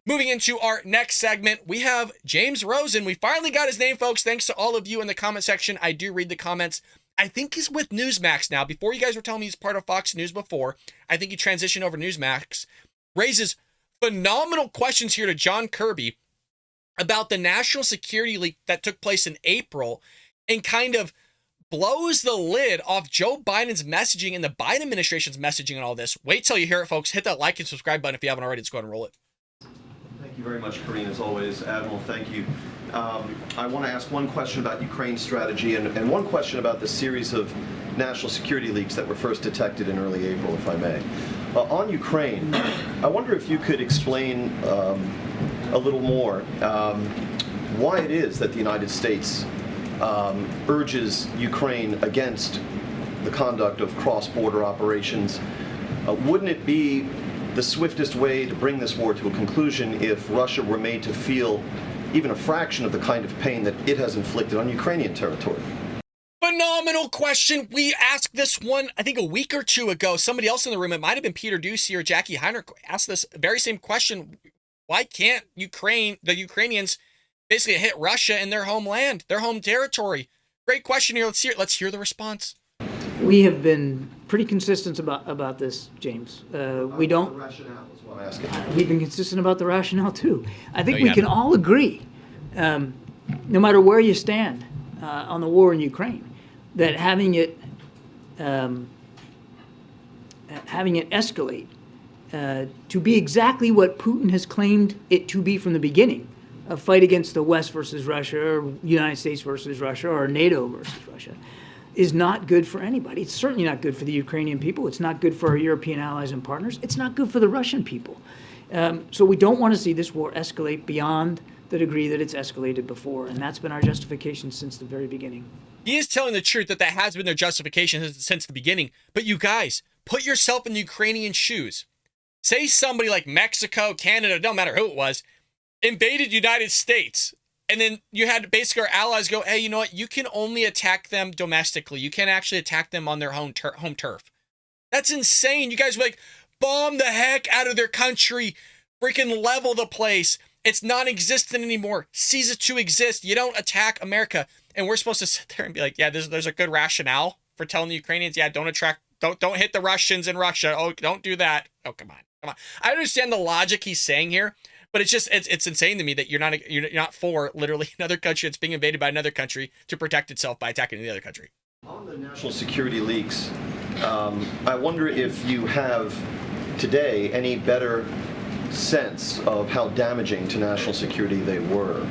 Moving into our next segment, we have James Rosen. We finally got his name, folks, thanks to all of you in the comment section. I do read the comments. I think he's with Newsmax now. Before, you guys were telling me he's part of Fox News before. I think he transitioned over to Newsmax. Raises phenomenal questions here to John Kirby about the national security leak that took place in April, and kind of blows the lid off Joe Biden's messaging and the Biden administration's messaging and all this. Wait till you hear it, folks. Hit that like and subscribe button if you haven't already. Let's go ahead and roll it. Thank you very much, Karine, as always. Admiral, thank you. I want to ask one question about Ukraine's strategy and one question about the series of national security leaks that were first detected in early April, if I may. On Ukraine, I wonder if you could explain a little more why it is that the United States urges Ukraine against the conduct of cross-border operations. Wouldn't it be the swiftest way to bring this war to a conclusion if Russia were made to feel even a fraction of the kind of pain that it has inflicted on Ukrainian territory? Phenomenal question. We asked this one, I think, a week or two ago. Somebody else in the room, it might have been Peter Ducey or Jackie Heinrich, asked this very same question. Why can't the Ukrainians basically hit Russia in their homeland, their home territory? Great question here. Let's hear the response. We have been pretty consistent about this, James. We don't. The rationale is what I'm asking. We've been consistent about the rationale too. I think we can all agree, no matter where you stand on the war in Ukraine, that having it escalate to be exactly what Putin has claimed it to be from the beginning, a fight against the West versus Russia, or United States versus Russia, or NATO versus Russia, is not good for anybody. It's certainly not good for the Ukrainian people. It's not good for our European allies and partners. It's not good for the Russian people. So we don't want to see this war escalate beyond the degree that it's escalated before, and that's been our justification since the very beginning. He is telling the truth that has been their justification since the beginning. But you guys, put yourself in the Ukrainian shoes. Say somebody like Mexico, Canada, don't matter who it was, invaded United States. And then you had basically our allies go, hey, you know what? You can only attack them domestically. You can't actually attack them on their home turf. That's insane. You guys were like, bomb the heck out of their country. Freaking level the place. It's non-existent anymore. Cease it to exist. You don't attack America. And we're supposed to sit there and be like, yeah, there's a good rationale for telling the Ukrainians, yeah, don't hit the Russians in Russia. Oh, don't do that. Oh, come on. I understand the logic he's saying here. But it's just, it's insane to me that you're not for literally another country that's being invaded by another country to protect itself by attacking the other country. On the national security leaks, I wonder if you have today any better sense of how damaging to national security they were.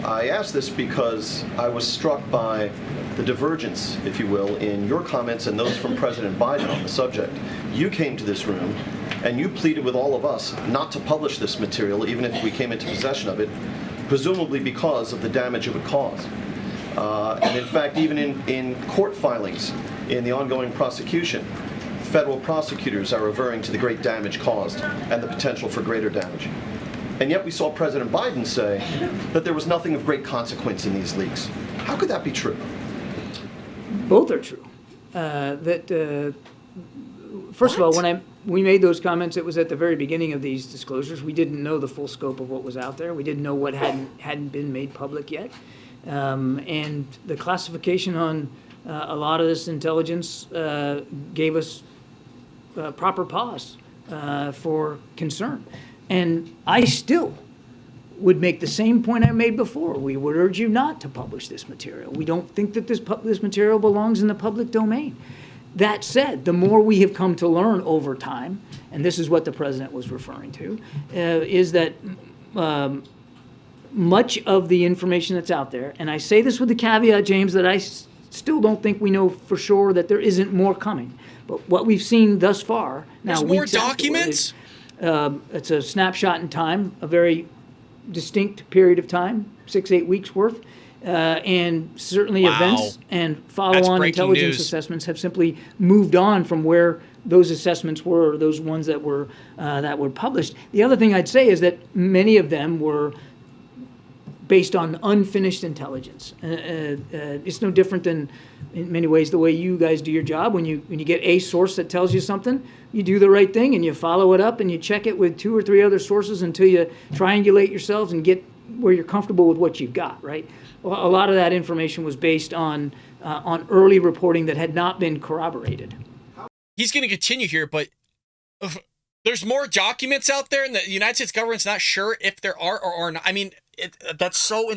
I ask this because I was struck by the divergence, if you will, in your comments and those from President Biden on the subject. You came to this room and you pleaded with all of us not to publish this material, even if we came into possession of it, presumably because of the damage it would cause. And in fact, even in court filings, in the ongoing prosecution, federal prosecutors are referring to the great damage caused and the potential for greater damage. And yet we saw President Biden say that there was nothing of great consequence in these leaks. How could that be true? Both are true. First of all, when we made those comments, it was at the very beginning of these disclosures. We didn't know the full scope of what was out there. We didn't know what hadn't been made public yet. And the classification on a lot of this intelligence gave us proper pause for concern. And I still would make the same point I made before. We would urge you not to publish this material. We don't think that this material belongs in the public domain. That said, the more we have come to learn over time, and this is what the president was referring to, is that much of the information that's out there, and I say this with the caveat, James, that I still don't think we know for sure that there isn't more coming. But what we've seen thus far, now there's more documents? It's a snapshot in time, a very distinct period of time, 6-8 weeks worth. And certainly events and follow-on intelligence assessments have simply moved on from where those assessments were, or those ones that were published. The other thing I'd say is that many of them were based on unfinished intelligence. It's no different than, in many ways, the way you guys do your job. When you get a source that tells you something, you do the right thing and you follow it up and you check it with 2 or 3 other sources until you triangulate yourselves and get where you're comfortable with what you've got, right? Well, a lot of that information was based on early reporting that had not been corroborated. He's going to continue here, but there's more documents out there, and the United States government's not sure if there are or are not. I mean, that's so...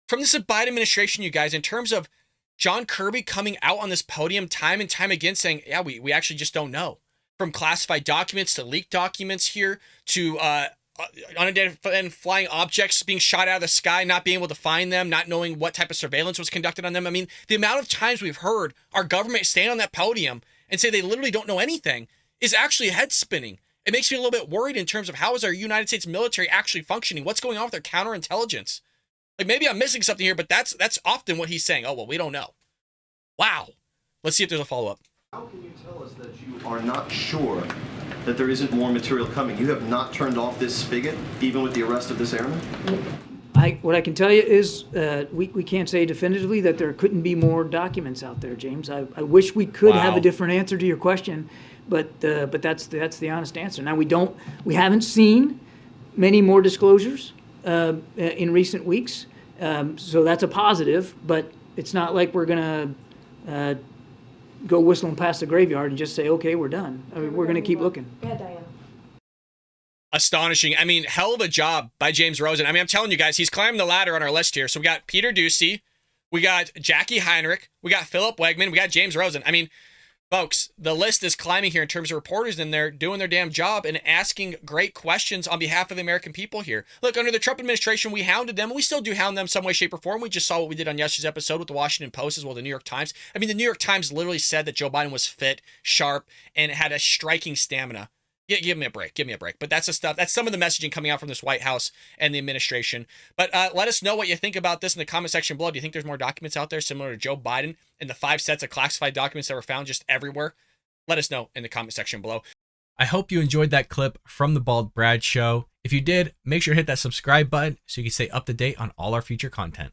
From this Biden administration, you guys, in terms of John Kirby coming out on this podium time and time again saying, yeah, we actually just don't know. From classified documents to leaked documents here to unidentified flying objects being shot out of the sky, not being able to find them, not knowing what type of surveillance was conducted on them. I mean, the amount of times we've heard our government stand on that podium and say they literally don't know anything is actually head spinning. It makes me a little bit worried in terms of how is our United States military actually functioning? What's going on with their counterintelligence? Like, maybe I'm missing something here, but that's often what he's saying. Oh, well, we don't know. Wow. Let's see if there's a follow-up. How can you tell us that you are not sure that there isn't more material coming? You have not turned off this spigot, even with the arrest of this airman? What I can tell you is we can't say definitively that there couldn't be more documents out there, James. I wish we could have a different answer to your question, but that's the honest answer. Now, we haven't seen many more disclosures in recent weeks, so that's a positive, but it's not like we're going to go whistling past the graveyard and just say, okay, we're done. I mean, we're going to keep looking. Yeah, Diana. Astonishing. I mean, hell of a job by James Rosen. I mean, I'm telling you guys, he's climbing the ladder on our list here. So we got Peter Doocy, we got Jackie Heinrich, we got Philip Wegman, we got James Rosen. I mean, folks, the list is climbing here in terms of reporters, and they're doing their damn job and asking great questions on behalf of the American people here. Look, under the Trump administration, we hounded them. We still do hound them some way, shape, or form. We just saw what we did on yesterday's episode with the Washington Post as well, the New York Times. I mean, the New York Times literally said that Joe Biden was fit, sharp, and had a striking stamina. Yeah, give me a break. Give me a break. But that's the stuff. That's some of the messaging coming out from this White House and the administration. But let us know what you think about this in the comment section below. Do you think there's more documents out there similar to Joe Biden and the 5 sets of classified documents that were found just everywhere? Let us know in the comment section below. I hope you enjoyed that clip from the Bald Brad Show. If you did, make sure to hit that subscribe button so you can stay up to date on all our future content.